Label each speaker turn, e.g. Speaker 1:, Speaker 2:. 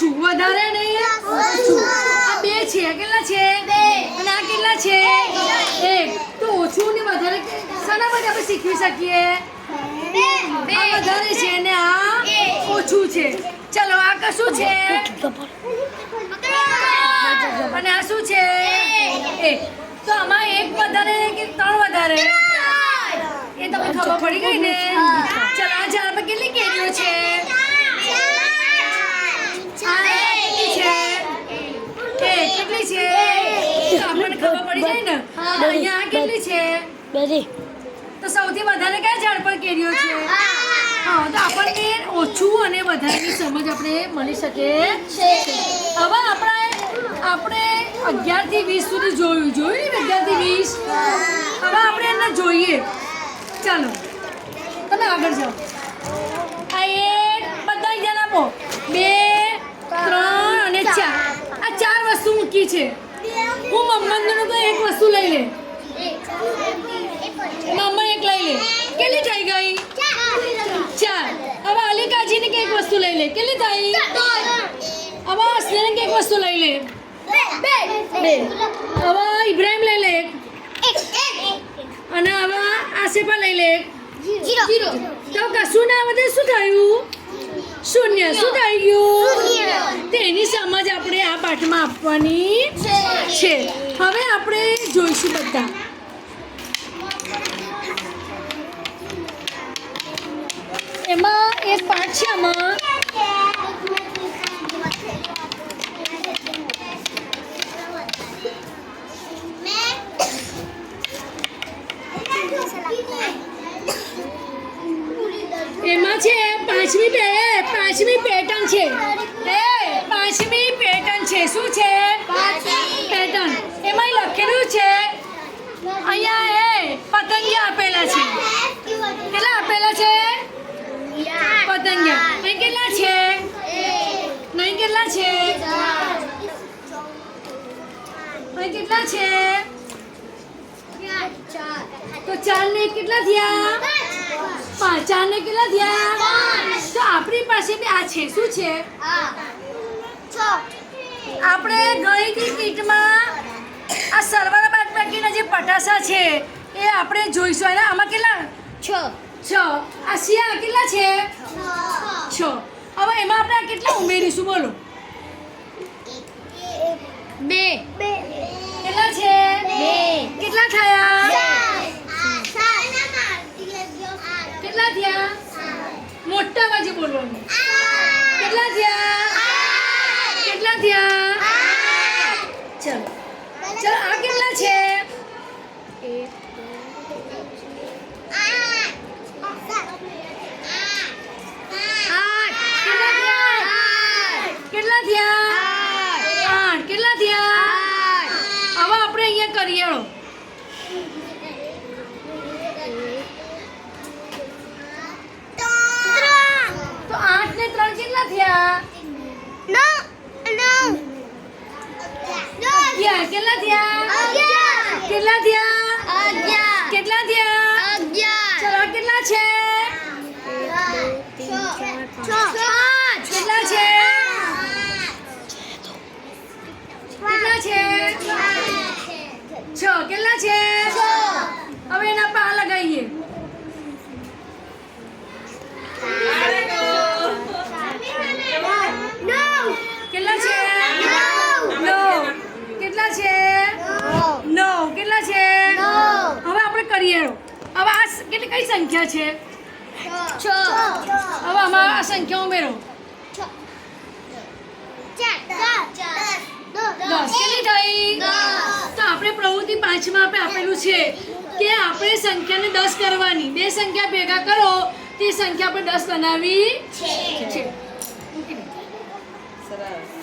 Speaker 1: ઓછું વધારે નહીં ઓછું આ 2 છે કેટલા છે અને આ કેટલા છે 1 તો ઓછું ને વધારે શાના માટે આપણે શીખવી શકીએ આ વધારે છે ને આ ઓછું છે ચલો આ કશું છે અને આ શું છે 1 તો આમાં 1 વધારે કે 3 વધારે એ તમને ખબર પડી ગઈ ને ચલો આ ઝાડ પર કેટલી કેરીઓ છે કેટલી છે આપણને ખબર પડી જાય ને અહીંયા કેટલી છે તો સૌથી વધારે કયા ઝાડ પર કેરીઓ છે હા તો આપણને ઓછું અને વધારેની સમજ આપણે મળી શકે હવે આપણે 11 થી 20 સુધી જોયું ને 11 થી 20 હવે આપણે એને જોઈએ ચાલો તમે આગળ જાઓ આ 1 બધા જણ આપો 2 3 અને 4 આ 4 વસ્તુ મૂકી છે હું મમ્મનનું તો એક વસ્તુ લઈ લે મમ્મા એક લઈ લે કેટલી થઈ ગઈ 4 હવે અલી કાજીને કે એક વસ્તુ લઈ લે કેટલી થઈ 3 હવે અસલીને કે એક વસ્તુ લઈ લે 2 હવે ઇબ્રાહિમ લઈ લે એક અને હવે આસિફા લઈ લે 0 તો કશું ના વધે શું થયું શૂન્ય શું થઈ ગયું તેની સમજ આપણે આ પાઠમાં આપવાની છે હવે આપણે જોઈશું બધા એમાં એક પાઠ છે આમાં એમાં છે પાંચમી પેટર્ન છે પાંચમી પેટર્ન છે શું છે પેટર્ન એમાં લખેલું છે અહીંયા પતંગિયા આપેલા છે કેટલા આપેલા છે પતંગિયા અહીં કેટલા છે નહીં કેટલા છે અહીં કેટલા છે તો 4 ને કેટલા થયા 5 4 ને કેટલા થયા તો આપણી પાસે બી આ છે શું છે આપણે ગઈ હતી કીટમાં આ સરવાળા બાદબાકીના જે પટાસા છે એ આપણે જોઈશું અને આમાં કેટલા 6 આ સિયા કેટલા છે 6 હવે એમાં આપણે આ કેટલા ઉમેરીશું બોલો 2 કેટલા છે 2 કેટલા થયા કેટલા થયા મોટા અવાજે બોલવાનું કેટલા થયા કેટલા થયા ચલો ચલો આ કેટલા છે 8 કેટલા થયા 8 કેટલા થયા હવે આપણે અહીંયા કરીએ તો 8 ને 3 કેટલા થયા 9 કેટલા થયા કેટલા થયા કેટલા થયા ચલો કેટલા છે 5 કેટલા છે કેટલા છે 6 કેટલા છે હવે એના પા લગાવીએ કેટલા છે 9 કેટલા છે 9 કેટલા છે હવે આપણે કરીએ હવે આ કેટલી કઈ સંખ્યા છે 6 હવે આમાં આ સંખ્યા ઉમેરો 10 કેટલી થઈ તો આપણે પ્રવૃત્તિ 5 માં આપણે આપેલું છે કે આપણે સંખ્યાને 10 કરવાની બે સંખ્યા ભેગા કરો તે સંખ્યા આપણે 10 બનાવી છે સરસ